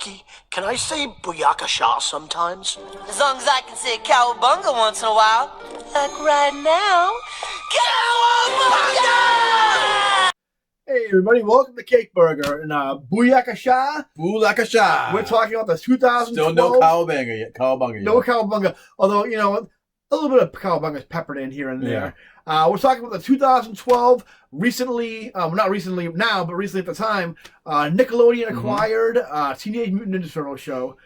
Mikey, can I say Booyakasha sometimes? As long as I can say cowabunga once in a while. Like right now. Cowabunga! Hey everybody, welcome to Cake Burger and Booyakasha. Booyakasha. We're talking about the 2012. Still no cowabunga yet. No cowabunga. Although, you know, a little bit of cowabunga is peppered in here and there. We're talking about the 2012, recently, not recently now, but recently at the time, Nickelodeon acquired Teenage Mutant Ninja Turtle show.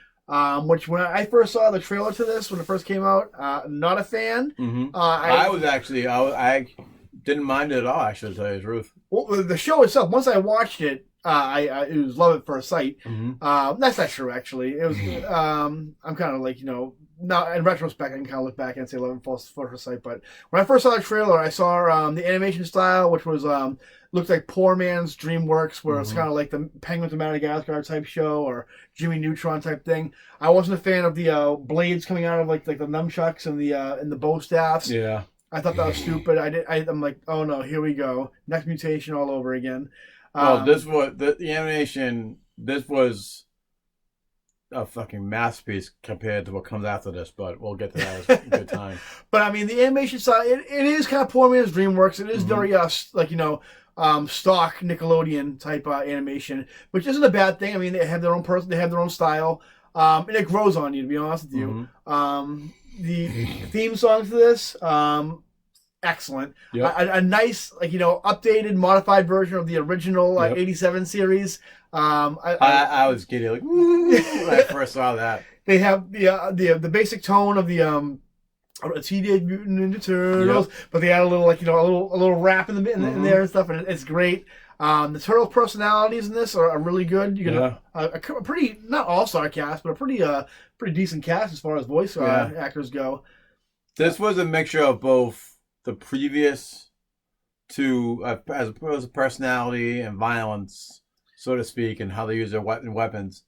Which when I first saw the trailer to this, when it first came out, not a fan. I didn't mind it at all, actually, to tell you the truth. Well, the show itself, once I watched it, it was love at first sight. That's not true, actually. It was. I'm kind of like, you know, now in retrospect, I can kind of look back and say love at first sight. But when I first saw the trailer, I saw the animation style, which was looked like poor man's DreamWorks, where it's kind of like the Penguins of Madagascar type show or Jimmy Neutron type thing. I wasn't a fan of the blades coming out of like the nunchucks and the bow staffs. Yeah. I thought that was stupid. I'm like, oh no, here we go, next mutation all over again. Well, this was the animation. This was a fucking masterpiece compared to what comes after this, but we'll get to that as a good time. But I mean, the animation style, it is kind of poor man's DreamWorks. It is very like, you know, stock Nickelodeon type animation, which isn't a bad thing. I mean, they have their own person, they have their own style, and it grows on you. To be honest with you, the theme song to this, excellent. Yep. A nice, like, you know, updated, modified version of the original '87 series. I was giddy like when I first saw that. They have the basic tone of the Teenage Mutant Ninja Turtles, but they add a little, like, you know, a little rap in there and stuff, and it's great. The Turtles' personalities in this are really good. You get a pretty, not all-star cast, but a pretty decent cast as far as voice actors go. This was a mixture of both the previous to as opposed to personality and violence, so to speak, and how they use their weapons,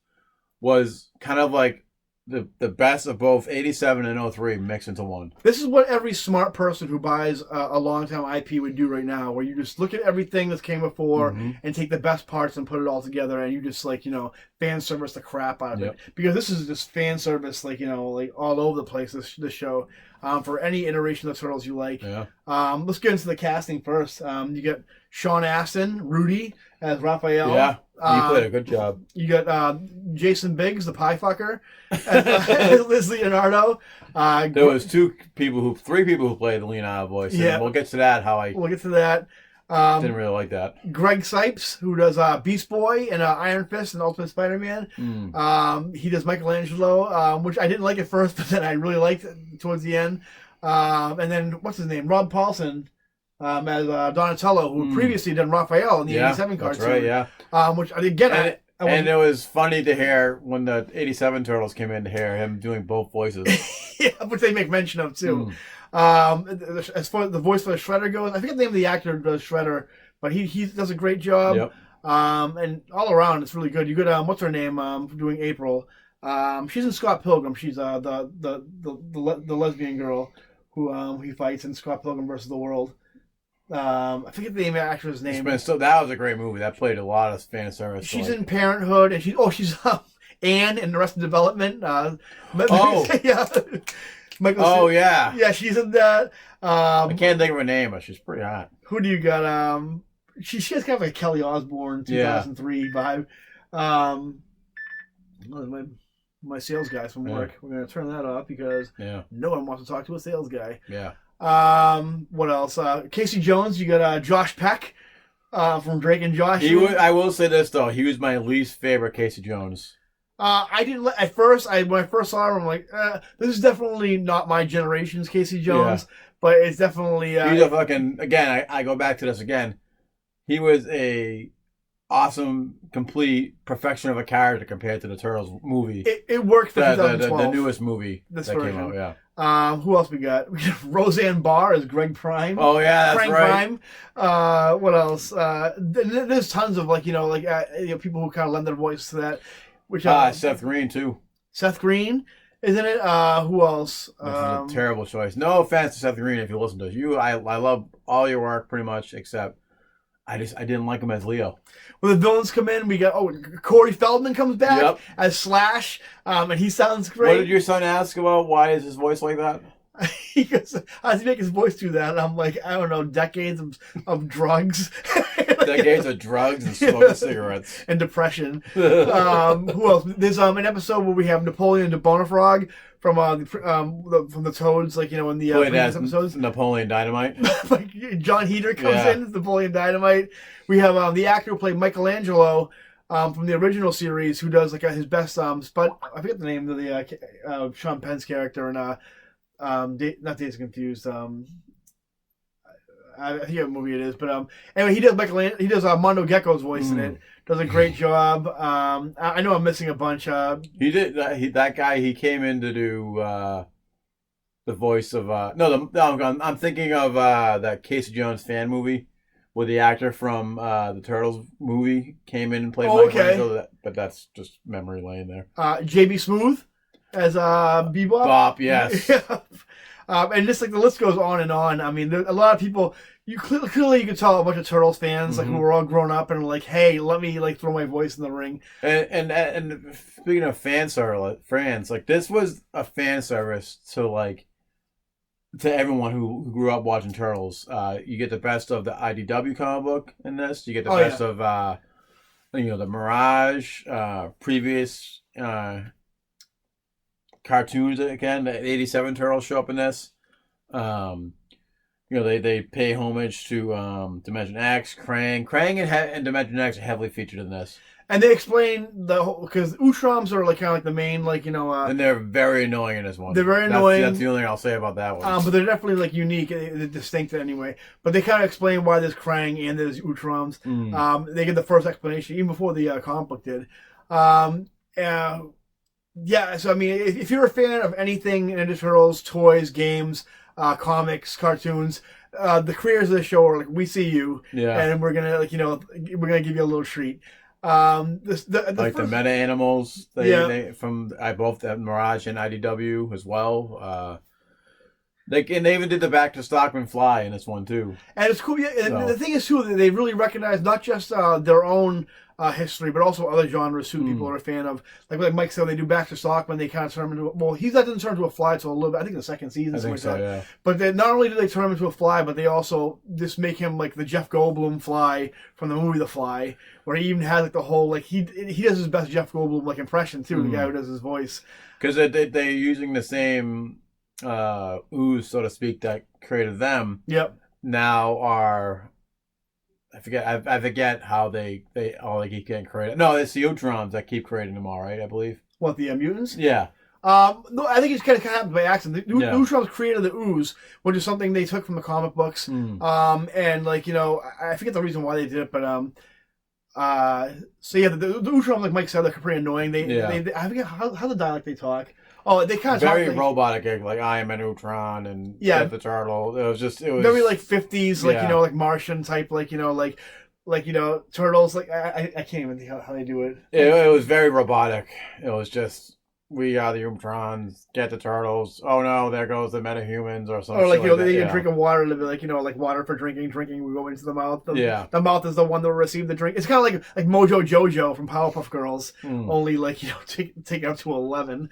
was kind of like the best of both 87 and 03 mixed into one. This is what every smart person who buys a long-time IP would do right now, where you just look at everything that came before and take the best parts and put it all together, and you just, like, you know, fan service the crap out of it. Because this is just fan service, like, you know, like all over the place, this show. For any iteration of Turtles you like. Let's get into the casting first. You get Sean Astin, Rudy, as Raphael. Yeah, he played a good job. You got Jason Biggs, the pie fucker, as Liz Leonardo. There was three people who played the Leonardo voice. And we'll get to that. We'll get to that. Didn't really like that. Greg Sipes, who does Beast Boy and Iron Fist and Ultimate Spider-Man. He does Michelangelo, which I didn't like at first, but then I really liked it towards the end. And then, what's his name? Rob Paulson as Donatello, who previously done Raphael in the 87 cartoon. That's right, which, again, and it was funny to hear when the 87 Turtles came in to hear him doing both voices. Which they make mention of, too. As far as the voice for the Shredder goes, I forget the name of the actor who does Shredder, but he does a great job. And all around, it's really good. You got what's her name? Doing April. She's in Scott Pilgrim. She's the lesbian girl who he fights in Scott Pilgrim versus the World. I forget the name of the actress' name. So that was a great movie. That played a lot of fan service. She's in Parenthood, and she's Anne in Arrested Development. Yeah, she's in that. I can't think of her name, but she's pretty hot. Who do you got? She has kind of like a Kelly Osbourne 2003 vibe. My sales guys from work. We're gonna turn that off because no one wants to talk to a sales guy. What else? Casey Jones. You got Josh Peck from Drake and Josh. I will say this though. He was my least favorite Casey Jones. I didn't at first. When I first saw him, I'm like, this is definitely not my generation's Casey Jones, but it's definitely. He's a fucking I go back to this again. He was a awesome, complete perfection of a character compared to the Turtles movie. It worked for 2012. The newest movie that came out. Who else we got? We got Roseanne Barr as Greg Prime. Oh yeah, that's Frank right. Prime. What else? There's tons of people who kind of lend their voice to that. Which Seth Green too. Seth Green, isn't it? Who else? This is a terrible choice. No offense to Seth Green if you listen to us. I love all your work pretty much, except I didn't like him as Leo. When the villains come in, we got Corey Feldman comes back Yep. as Slash, and he sounds great. What did your son ask about? Why is his voice like that? He goes, how does he make his voice do that? And I'm like, I don't know, decades of drugs. Decades of drugs and smoking cigarettes. And depression. Who else? There's an episode where we have Napoleon de Bonafrog from the Toads, like, in the previous episodes. Napoleon Dynamite. Like John Heder comes in as Napoleon Dynamite. We have the actor who played Michelangelo from the original series, who does like his best but I forget the name of the Sean Penn's character and not Days Confused. I forget what movie it is, but anyway, he does Michelangelo. He does Mondo Gecko's voice in it. Does a great job. I know I'm missing a bunch. He did that guy. He came in to do the voice of I'm thinking of that Casey Jones fan movie where the actor from the Turtles movie came in and played Michelangelo. But that's just memory lane there. JB Smooth as Bebop. Bop, yes. And just like the list goes on and on. I mean, a lot of people. You clearly you can tell a bunch of Turtles fans like who were all grown up and like, hey, let me like throw my voice in the ring. And speaking of fans, like this was a fan service to everyone who grew up watching Turtles. You get the best of the IDW comic book in this. You get the best of the Mirage, previous cartoons again. The '87 Turtles show up in this. They pay homage to Dimension X, Krang. Krang and Dimension X are heavily featured in this. And they explain the whole because Utroms are like kind of like the main and they're very annoying in this one. They're very annoying. That's the only thing I'll say about that one. But they're definitely like unique, they're distinct anyway. But they kind of explain why there's Krang and there's Utroms. They get the first explanation even before the comic book did. Yeah, so I mean, if you're a fan of anything Ninja Turtles, toys, games, comics, cartoons, the creators of the show are like, we see you, and we're gonna we're gonna give you a little treat. The meta animals, they from both Mirage and IDW as well. They even did the Back to Stockman fly in this one too, and it's cool. Yeah, and the thing is too, they really recognize not just their own history, but also other genres too. People are a fan of, like Mike said, they do Back to Stockman. They kind of turn him into he doesn't turn into a fly until a little bit. I think the second season. I think so, yeah. But not only do they turn him into a fly, but they also just make him like the Jeff Goldblum fly from the movie The Fly, where he even has like the whole he does his best Jeff Goldblum impression too. The guy who does his voice, because they're using the same ooze, so to speak, that created them. Yep. Now are. I forget how they keep getting created. No, it's the Utrons that keep creating them all, right? I believe. What, the mutants? Yeah. No, I think it's kind of happened by accident. The Utrons created the ooze, which is something they took from the comic books. And I forget the reason why they did it, but so yeah, the Utrons, like Mike said, they're pretty annoying. They I forget how the dialect they talk. Oh, they kind of very robotic, like I am an Utron and the turtle. It was very like 50s, like Martian type, turtles. Like I can't even think how they do it. It was very robotic. It was just we are the Utrons, get the turtles. Oh no, there goes the metahumans or something. Or they can drink water, like water for drinking. Drinking will go into the mouth. The mouth is the one that will receive the drink. It's kind of like Mojo Jojo from Powerpuff Girls, only take it up to 11.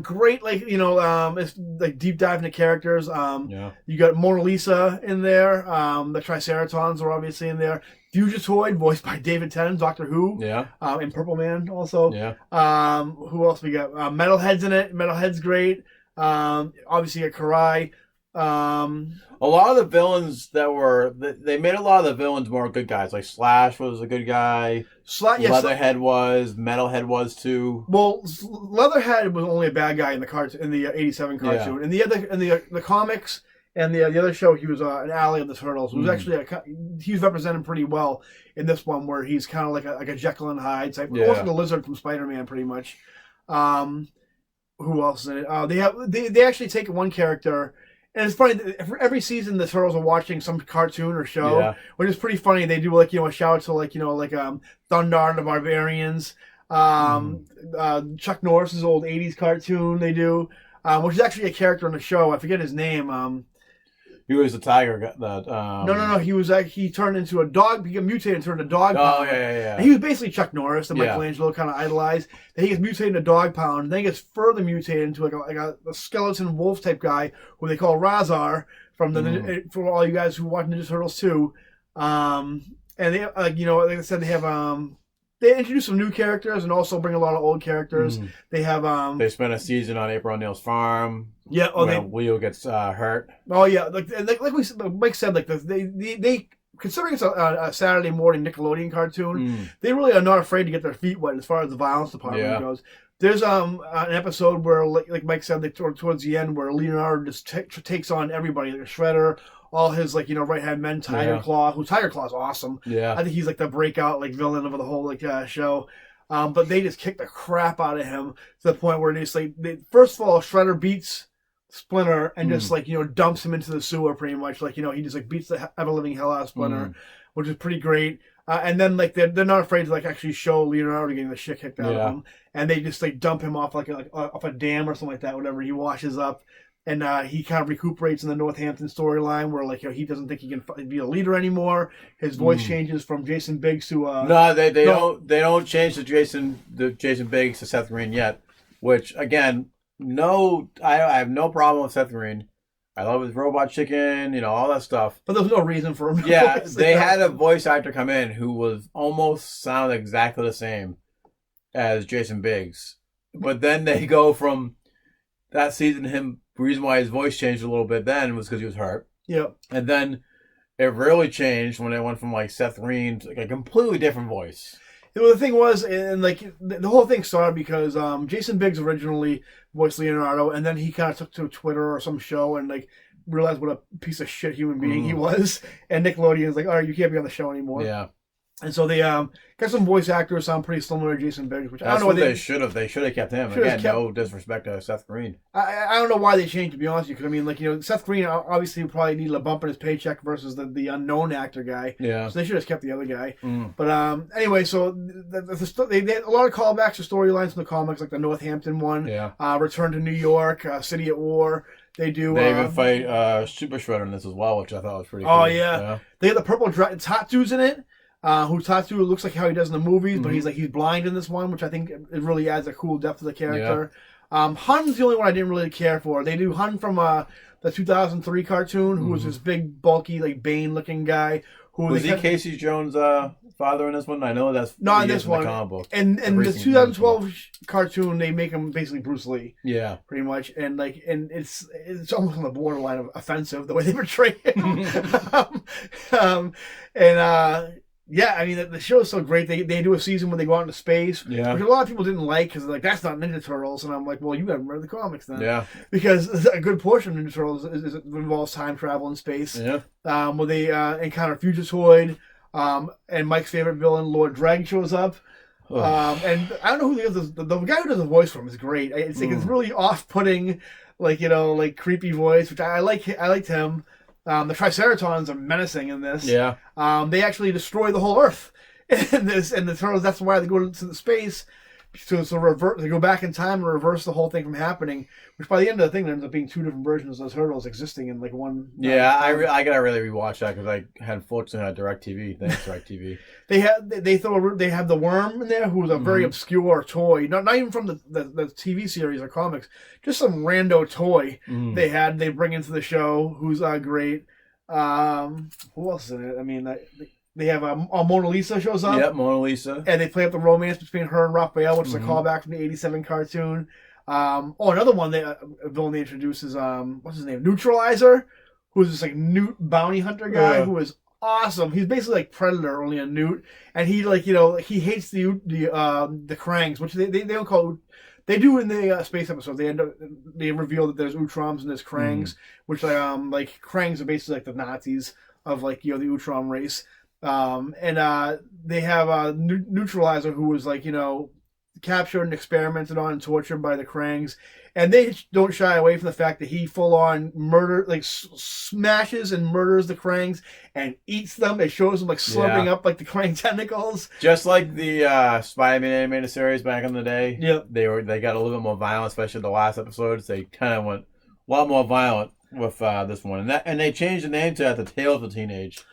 Great, it's like deep dive into characters. You got Mona Lisa in there. The Triceratons are obviously in there. Fugitoid, voiced by David Tennant, Doctor Who. Yeah. And Purple Man also. Yeah. Who else we got? Metalhead's in it. Metalhead's great. Obviously you got Karai. A lot of the villains they made a lot of the villains more good guys. Like Slash was a good guy. Leatherhead was. Metalhead was too. Well, Leatherhead was only a bad guy in the '87 cartoon. In the comics and the other show, he was an ally of the Turtles. It was actually he was represented pretty well in this one, where he's kind of like a Jekyll and Hyde type. Yeah. Also the Lizard from Spider-Man, pretty much. Who else is in it? They actually take one character. And it's funny, every season the Turtles are watching some cartoon or show, which is pretty funny. They do a shout out to Thundar and the Barbarians, Chuck Norris's old 80s cartoon they do, which is actually a character on the show. I forget his name. He was the tiger. That No. He turned into a dog. He got mutated and turned into a dog Oh pound. yeah. And he was basically Chuck Norris that Yeah. Michelangelo kind of idolized. Then he gets mutated into a dog pound. Then he gets further mutated into like a skeleton wolf type guy who they call Razar from for all you guys who watch Ninja Turtles 2. And they like I said, they have they introduce some new characters and also bring a lot of old characters. They have They spent a season on April O'Neil's farm. Yeah. When Leo gets hurt. Oh yeah, like Mike said, like they considering it's a Saturday morning Nickelodeon cartoon, they really are not afraid to get their feet wet as far as the violence department goes. There's an episode where like Mike said, like, towards the end, where Leonardo just takes on everybody, like Shredder, all his right hand men, Tiger Claw, who Tiger Claw's awesome. Yeah, I think he's like the breakout villain of the whole show. But they just kick the crap out of him to the point where they just first of all, Shredder beats Splinter and just dumps him into the sewer pretty much. He just beats the ever living hell out of Splinter, which is pretty great. And then they're not afraid to actually show Leonardo getting the shit kicked out of him, and they just dump him off off a dam or something like that. Whatever, he washes up, and he kind of recuperates in the Northampton storyline where he doesn't think he can be a leader anymore. His voice changes from Jason Biggs to no, they don't change the Jason Biggs to Seth Green yet, which again. No, I have no problem with Seth Green. I love his Robot Chicken, all that stuff. But there's no reason for him. Yeah, they had a voice actor come in who was almost sounded exactly the same as Jason Biggs. But then they go from that season, the reason why his voice changed a little bit then was because he was hurt. Yep. And then it really changed when they went from Seth Green to a completely different voice. Well, the thing was, and the whole thing started because Jason Biggs originally voiced Leonardo, and then he kind of took to Twitter or some show and realized what a piece of shit human being he was. And Nickelodeon's all right, you can't be on the show anymore. Yeah. And so they got some voice actors sound pretty similar to Jason Biggs, which That's I don't know what they should have. They should have kept him. Again, no disrespect to Seth Green. I don't know why they changed, to be honest with you, because Seth Green obviously probably needed a bump in his paycheck versus the unknown actor guy. Yeah. So they should have kept the other guy. But anyway, so they had a lot of callbacks to storylines from the comics, like the Northampton one. Yeah. Return to New York, City at War. They do. They even fight Super Shredder in this as well, which I thought was pretty cool. Oh yeah. They have the purple Tatsu's in it. Who Tatsu looks like how he does in the movies, but he's blind in this one, which I think it really adds a cool depth to the character. Yeah. Hun's the only one I didn't really care for. They do Hun from the 2003 cartoon, who was this big, bulky, Bane-looking guy. Was he Casey Jones' father in this one? I know that's not in this one. The comic book. And the 2012 cartoon, they make him basically Bruce Lee. Yeah, pretty much. And and it's almost on the borderline of offensive the way they portray him. Yeah, I mean, the show is so great. They do a season when they go out into space, which a lot of people didn't like because that's not Ninja Turtles. And I'm like, well, you haven't read the comics then. Yeah. Because a good portion of Ninja Turtles involves time travel in space. Yeah. Where they encounter Fugitoid, and Mike's favorite villain, Lord Dreg, shows up. And I don't know who the guy who does the voice for him is great. It's it's really off-putting, creepy voice, which I like. I liked him. The Triceratons are menacing in this. Yeah. They actually destroy the whole Earth in this, and the Turtles. That's why they go to the space to revert. They go back in time and reverse the whole thing from happening. Which by the end of the thing, there ends up being two different versions of the Turtles existing in one. Yeah, I gotta really rewatch that because I had unfortunately had DirecTV. Thanks DirecTV. They have the Worm in there, who's a very obscure toy. Not even from the TV series or comics, just some rando toy they bring into the show. Who's great. Who else is in it? I mean, they have Mona Lisa shows up. Yep, Mona Lisa. And they play up the romance between her and Raphael, which is a callback from the '87 cartoon. Another one villain they introduce is what's his name? Neutralizer, who's this Newt bounty hunter guy who is awesome. He's basically like Predator, only a Newt, and he he hates the Krangs, which they don't call. They do in the space episode. They reveal that there's Utroms and there's Krangs, which Krangs are basically the Nazis of the Utrom race. And they have Neutralizer, who was captured and experimented on and tortured by the Krangs, and they don't shy away from the fact that he full on smashes and murders the Krangs and eats them. It shows them slurping up the Krang tentacles, just like the Spider-Man animated series back in the day. Yep, they got a little bit more violent, especially the last episodes. They kind of went a lot more violent. with this one, and they changed the name to the Tales of Teenage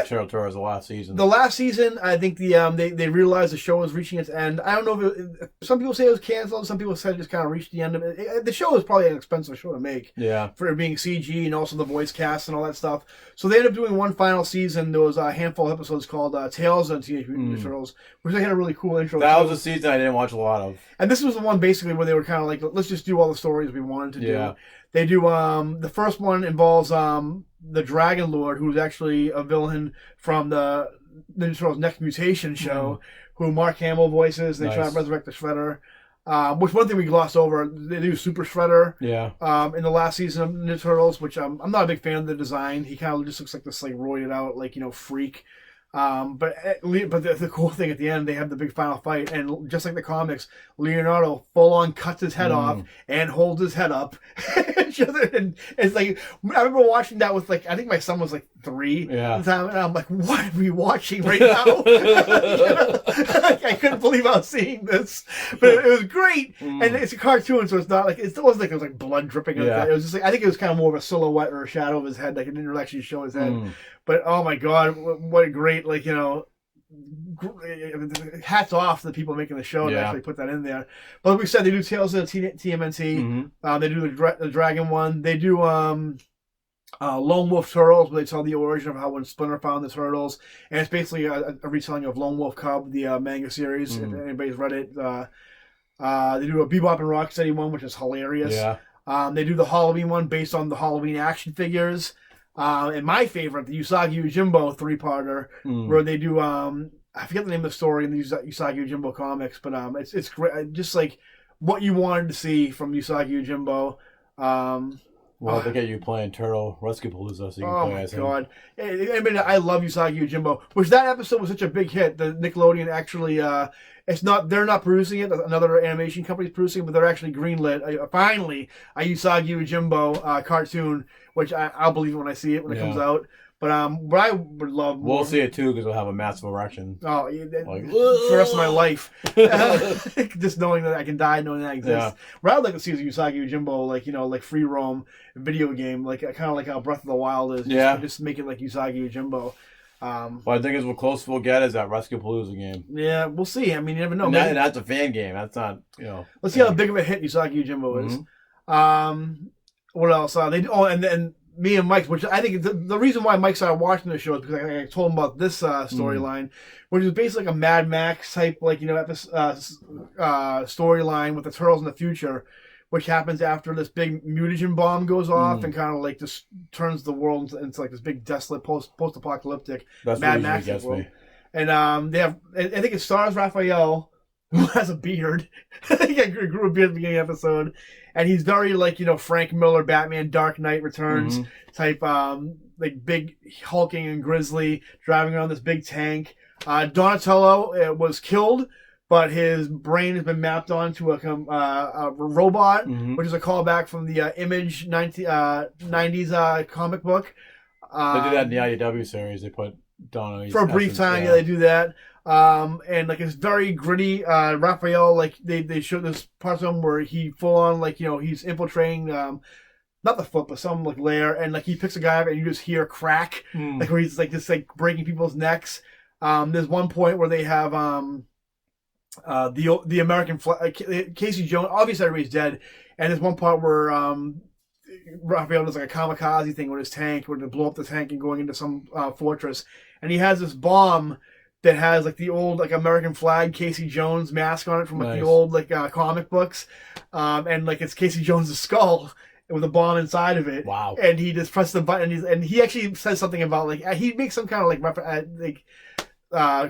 Turtles the last season. The last season, I think they realized the show was reaching its end. I don't know if some people say it was canceled. Some people said it just kind of reached the end of it. The show was probably an expensive show to make. Yeah. For it being CG and also the voice cast and all that stuff. So they ended up doing one final season. There was a handful of episodes called Tales of Teenage Mutant Ninja Turtles, which they had a really cool intro. That was a season I didn't watch a lot of. And this was the one basically where they were kind of like, let's just do all the stories we wanted to do. Yeah. They do, the first one involves the Dragon Lord, who's actually a villain from the Ninja Turtles Next Mutation show, who Mark Hamill voices. They try to resurrect the Shredder. Which one thing we glossed over, they do Super Shredder. Yeah. In the last season of Ninja Turtles, which I'm not a big fan of the design. He kind of just looks like this roided out, freak. But the cool thing at the end, they have the big final fight, and just like the comics, Leonardo full on cuts his head off and holds his head up. And it's like, I remember watching that with I think my son was 3 at the time, and I'm like, what are we watching right now? I couldn't believe I was seeing this, but it was great. And it's a cartoon, so it's not it still wasn't there was blood dripping. It was just I think it was kind of more of a silhouette or a shadow of his head, it didn't actually show his head. But oh my God, what a great hats off to the people making the show to actually put that in there. But like we said, they do Tales of the TMNT. They do the Dragon one. They do Lone Wolf Turtles, where they tell the origin of how when Splinter found the turtles, and it's basically a retelling of Lone Wolf Cub, the manga series. If anybody's read it, they do a Bebop and Rocksteady one, which is hilarious. They do the Halloween one based on the Halloween action figures. And my favorite, the Usagi Yojimbo 3-parter, where they do I forget the name of the story in the Usagi Yojimbo comics, but it's great, just what you wanted to see from Usagi Yojimbo. Well, they get you playing Turtle Rescue Palooza, so you can play as him. Oh my God! I love Usagi Yojimbo. Which that episode was such a big hit. The Nickelodeon actually, they're not producing it. Another animation company's producing it, but they're actually greenlit. Finally, a Usagi Yojimbo cartoon, which I'll believe when I see it when it comes out. But what I would love more... We'll see it too, because we'll have a massive erection. Oh, for the rest of my life. Just knowing that I can die knowing that exists. What I would like to see is Usagi Yojimbo, free roam video game, kind of like how Breath of the Wild is. Just make it like Usagi Yojimbo. Well, I think what close we'll get is that Rescue Palooza game. Yeah, we'll see. I mean, you never know. And that's a fan game. That's not, Let's see how big of a hit Usagi Yojimbo is. What else? And me and Mike, which I think the reason why Mike started watching the show is because I told him about this storyline, which is basically like a Mad Max type, storyline with the Turtles in the future, which happens after this big mutagen bomb goes off and kind of just turns the world into this big desolate post-apocalyptic Mad Max world. And they have, I think it stars Raphael, who has a beard. He grew a beard at the beginning of the episode. And he's very Frank Miller, Batman, Dark Knight Returns type, big hulking and grizzly, driving around this big tank. Donatello was killed, but his brain has been mapped onto a robot, which is a callback from the Image 90s comic book. They do that in the IDW series. They put Donatello for a brief time. Yeah, they do that. And it's very gritty. Raphael, they show this part of him where he full on he's infiltrating not the foot but some lair, and he picks a guy up and you just hear crack where he's just breaking people's necks. There's one point where they have the American flag, Casey Jones, obviously everybody's dead, and there's one part where Raphael does a kamikaze thing with his tank, where they blow up the tank and going into some fortress, and he has this bomb that has the old American flag Casey Jones mask on it from the old comic books, and it's Casey Jones' skull with a bomb inside of it. Wow! And he just presses the button, and he actually says something about he makes some kind of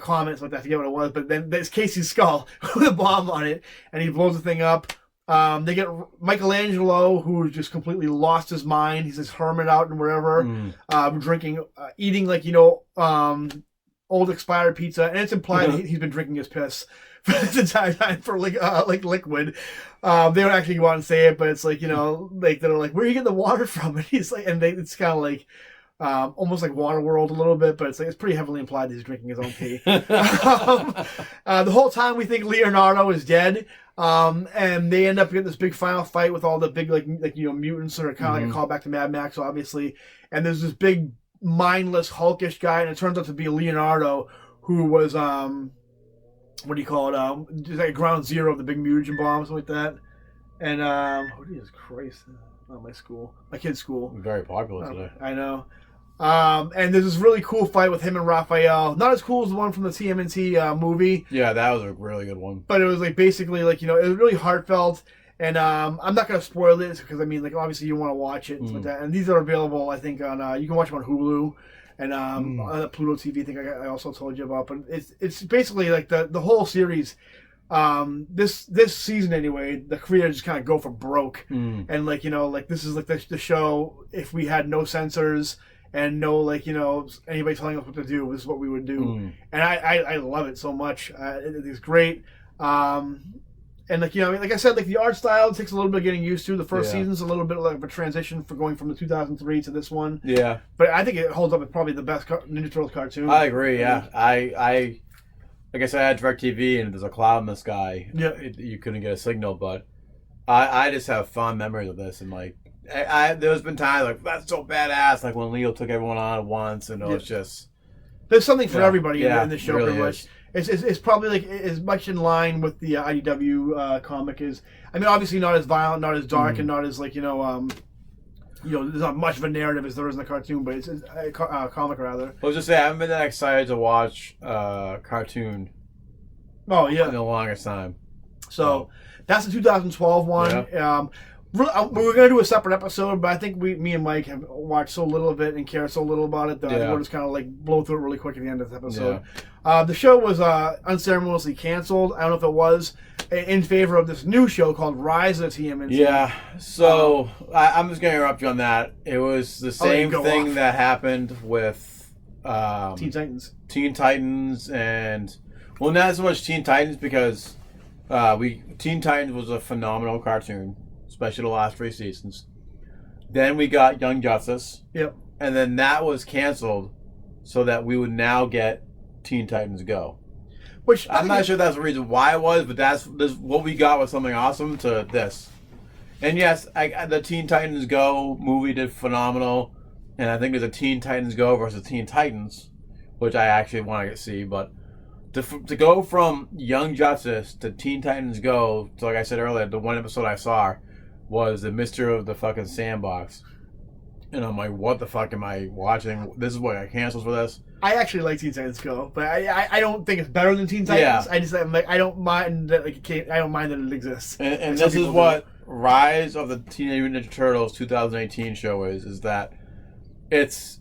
comments like that. I forget what it was, but then there's Casey's skull with a bomb on it, and he blows the thing up. They get Michelangelo, who's just completely lost his mind. He's this hermit out and wherever, drinking, eating old expired pizza, and it's implied that he's been drinking his piss for this entire time for liquid. They don't actually go out and say it, but it's they're where are you getting the water from? And he's it's kind of almost like Waterworld a little bit, but it's pretty heavily implied that he's drinking his own pee. The whole time we think Leonardo is dead. And they end up getting this big final fight with all the big mutants that are kind of like a callback to Mad Max, obviously. And there's this big mindless Hulkish guy, and it turns out to be Leonardo, who was what do you call it? Just like ground zero of the big mutagen bomb, something like that. And oh Jesus Christ, not my kid's school. Very popular today. I know. And there's this really cool fight with him and Raphael. Not as cool as the one from the TMNT movie. Yeah, that was a really good one. But it was like basically like it was really heartfelt. And I'm not gonna spoil this because I mean like obviously you want to watch it and stuff like that. And these are available I think on you can watch them on Hulu and on the Pluto TV. I think I also told you about. But it's basically like the whole series. This season anyway, the creators just kind of go for broke, and like this is like the show if we had no censors. And no, anybody telling us what to do. This is what we would do, and I love it so much. It's great, and like I said, like the art style takes a little bit of getting used to. The first season's a little bit like a transition for going from the 2003 to this one. Yeah, but I think it holds up. It's probably the best Ninja Turtles cartoon. I agree. Yeah, I like I said, I had DirecTV, and there's a cloud in the sky. Yeah, you couldn't get a signal, but I just have fond memories of this, and like. There's been times like that's so badass, like when Leo took everyone on at once, and it's just there's something for everybody in the show. Really pretty much, it's probably like as much in line with the IDW comic as. I mean, obviously not as violent, not as dark, and not as there's not much of a narrative as there is in the cartoon, but it's a comic rather. I was just saying, I haven't been that excited to watch cartoon. Oh yeah, in the longest time. So that's the 2012 one. Yeah. We were going to do a separate episode, but I think me and Mike have watched so little of it and care so little about it that we'll just kind of like blow through it really quick at the end of this episode. Yeah. The show was unceremoniously canceled. I don't know if it was in favor of this new show called Rise of the TMNT. Yeah. So I'm just going to interrupt you on that. It was the same thing that happened with Teen Titans. Teen Titans and not so much Teen Titans because Teen Titans was a phenomenal cartoon. Especially the last 3 seasons. Then we got Young Justice. Yep. And then that was canceled so that we would now get Teen Titans Go. Which I'm not sure that's the reason why it was, but that's what we got was something awesome to this. And yes, the Teen Titans Go movie did phenomenal. And I think there's a Teen Titans Go versus Teen Titans, which I actually want to see. But to go from Young Justice to Teen Titans Go, so like I said earlier, the one episode I saw was the Mystery of the fucking Sandbox. And I'm like, what the fuck am I watching? This is what I canceled for this? I actually like Teen Titans Go, but I don't think it's better than Teen Titans. Yeah. I don't mind that I don't mind that it exists. And this is what Rise of the Teenage Mutant Ninja Turtles 2018 show is that it's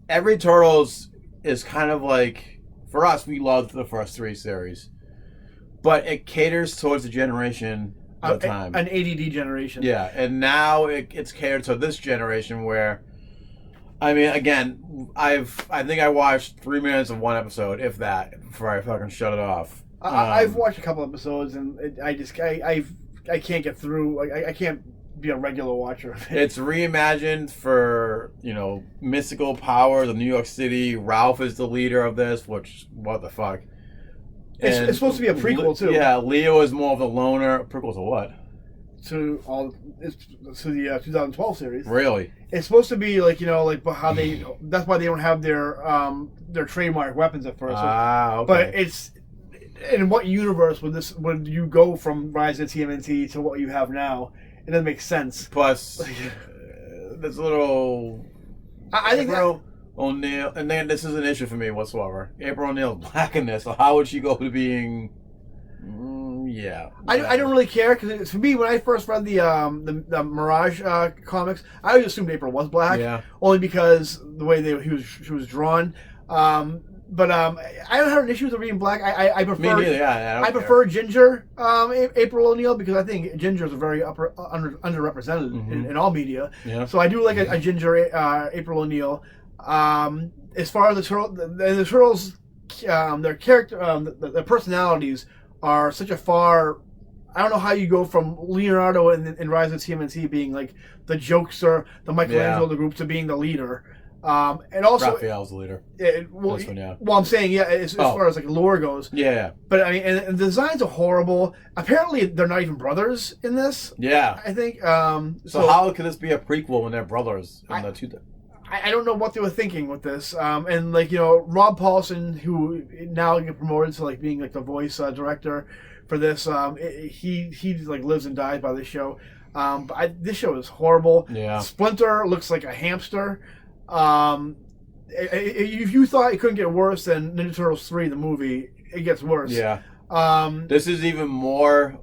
every Turtles is kind of like, for us, we loved the first 3 series. But it caters towards the generation at the time. An ADD generation. Yeah, and now it's catered to this generation where, I mean, again, I think I watched 3 minutes of one episode, if that, before I fucking shut it off. I've watched a couple episodes, and I can't get through. I can't be a regular watcher of it. It's reimagined for, mystical powers of New York City. Ralph is the leader of this, which, what the fuck? It's supposed to be a prequel too. Yeah, Leo is more of the loner. Prequel to what? To the 2012 series. Really? It's supposed to be like how they. That's why they don't have their trademark weapons at first. Okay. But it's in what universe would you go from Rise of TMNT to what you have now? It doesn't make sense. Plus, there's a little. I think O'Neil, and then this is an issue for me whatsoever. April O'Neil's black in this, so how would she go to being? Yeah. I don't really care because for me, when I first read the Mirage comics, I always assumed April was black. Yeah. Only because the way she was drawn. But I don't have an issue with her being black. I prefer. Me neither. Yeah, I prefer Ginger, April O'Neil, because I think Ginger is a very underrepresented in all media. Yeah. So I do like a Ginger April O'Neil. As far as the Turtles, their character, their personalities are such a far. I don't know how you go from Leonardo in Rise of TMNT being like the jokester, the Michelangelo of the group, to being the leader. And also, Raphael's the leader. well, This one, yeah. well, I'm saying, yeah, as far as like lore goes. Yeah. But I mean, and the designs are horrible. Apparently, they're not even brothers in this. Yeah. I think. So how could this be a prequel when they're brothers? I don't know what they were thinking with this. And like, you know, Rob Paulson, who now get promoted to like being like the voice director for this, he like lives and dies by this show. But this show is horrible. Yeah. Splinter looks like a hamster. If you thought it couldn't get worse than Ninja Turtles 3, the movie, it gets worse. Yeah. This is even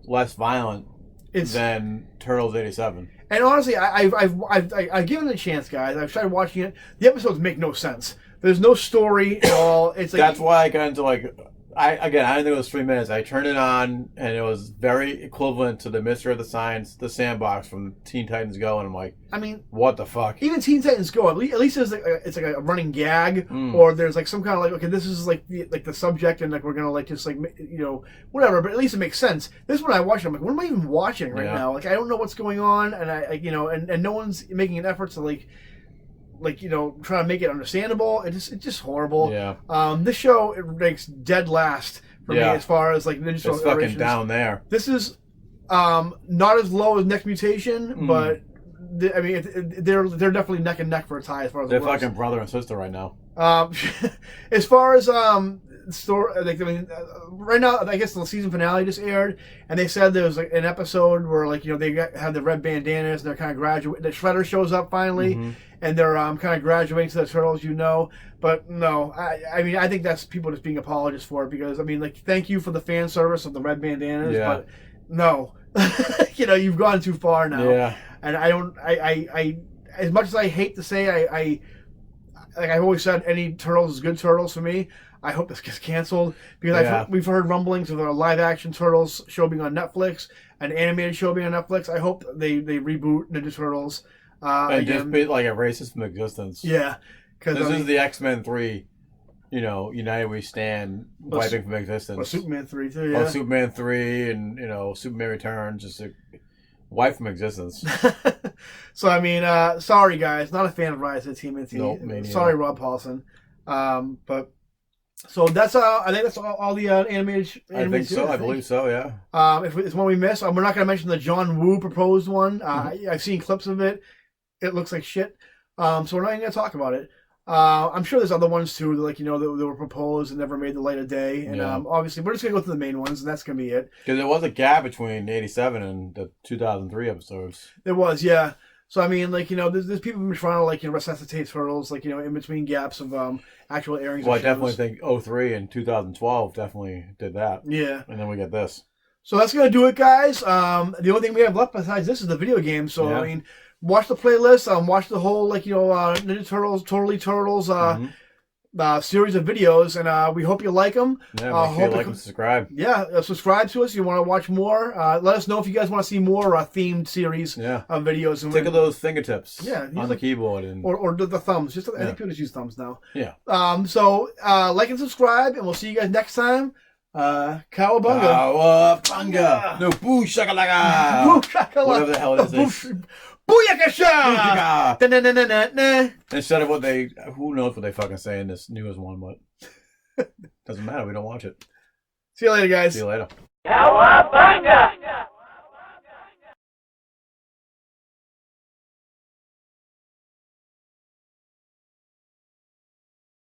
less violent than Turtles 87. And honestly, I've given it a chance, guys. I've tried watching it. The episodes make no sense. There's no story at all. It's like that's why I got into like I didn't think it was 3 minutes. I turned it on and it was very equivalent to the Mystery of the Science, the Sandbox from Teen Titans Go, and I'm like, I mean, what the fuck? Even Teen Titans Go, at least there's like it's like a running gag, or there's like some kind of like, okay, this is like the subject, and like we're gonna like just like, you know, whatever. But at least it makes sense. This one I watched, I'm like, what am I even watching right now? Like I don't know what's going on, and I you know, and no one's making an effort to like you know, try to make it understandable. It's just horrible. Yeah. This show, it ranks dead last for me as far as like Ninja Turtles. It's fucking down there. This is not as low as Next Mutation, but I mean they're definitely neck and neck for a tie as far as they're fucking brother and sister right now. As far as story, like I mean, right now I guess the season finale just aired, and they said there was like an episode where like, you know, they had the red bandanas and they're kind of graduating. The Shredder shows up finally, and they're kind of graduating to the Turtles, you know. But no, I mean I think that's people just being apologists for it, because I mean, like, thank you for the fan service of the red bandanas, but no, you know, you've gone too far now. Yeah. And I as much as I hate to say like I've always said, any Turtles is good Turtles for me. I hope this gets canceled, because we've heard rumblings of a live-action Turtles show being on Netflix, an animated show being on Netflix. I hope they reboot Ninja Turtles. And again. just be like erase this from existence. Yeah. This is the X-Men 3, you know, United We Stand, wiping from existence. Or Superman 3, too, yeah. Or Superman 3 and, you know, Superman Returns, just wipe from existence. So, I mean, sorry, guys. Not a fan of Rise of the TMNT. Nope, sorry, Rob Paulson. But... So that's I think that's all the animated. I think so. I believe so. Yeah. If it's one we missed, we're not going to mention the John Woo proposed one. I've seen clips of it. It looks like shit. So we're not even going to talk about it. I'm sure there's other ones too, like, you know, that were proposed and never made the light of day. And obviously, we're just going to go through the main ones, and that's going to be it. Because there was a gap between 87 and the 2003 episodes. There was, yeah. So, I mean, like, you know, there's people who are trying to, like, you know, resuscitate Turtles, like, you know, in between gaps of actual airings. Well, I definitely think 03 and 2012 definitely did that. Yeah. And then we get this. So that's going to do it, guys. The only thing we have left besides this is the video game. So, I mean, watch the playlist. Watch the whole, like, you know, Ninja Turtles, Totally Turtles series of videos, and we hope you like them. Yeah, make sure you like and subscribe. Yeah, subscribe to us if you want to watch more. Let us know if you guys want to see more themed series of videos. And tickle those fingertips on the like, keyboard. And... Or the thumbs. Just I think people just use thumbs now. Yeah. So like and subscribe, and we'll see you guys next time. Cowabunga. Cowabunga. No, boo shakalaka. Boo shakalaka. Whatever the hell it is. Booyakasha! Instead of what who knows what they fucking say in this newest one, but doesn't matter. We don't watch it. See you later, guys. See you later. Cowabunga!